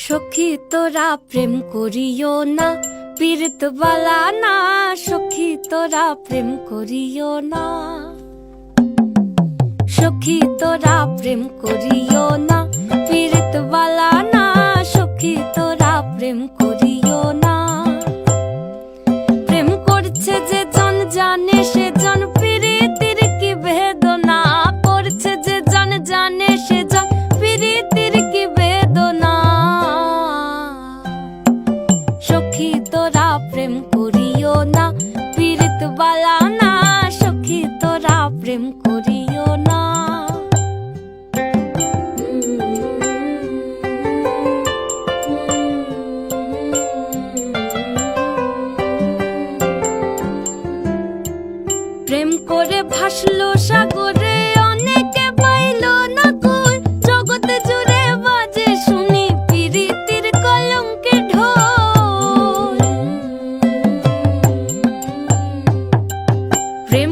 সখী তোরা প্রেম করিও না, পীড়িত বালা না। সখী তোরা প্রেম করিও না, সখী তোরা প্রেম করিও না, পীড়িত বালা না। সখী তোরা প্রেম করিও না। প্রেম করছে যে জন জানে সে জন, পীড়িতের কি বেদনা। করছে যে জন জানে সে জন, পীড়িতের কি বেদনা। সখী তোরা প্রেম করিও না, পীড়িত বালা না। সখী তোরা প্রেম করিও না। প্রেম করে ভাসলো সাগরে, অনেকে পাইল না কই। জগতে জুড়ে বাজে শুনি পীড়িতের কলঙ্কের ঢোল। প্রেম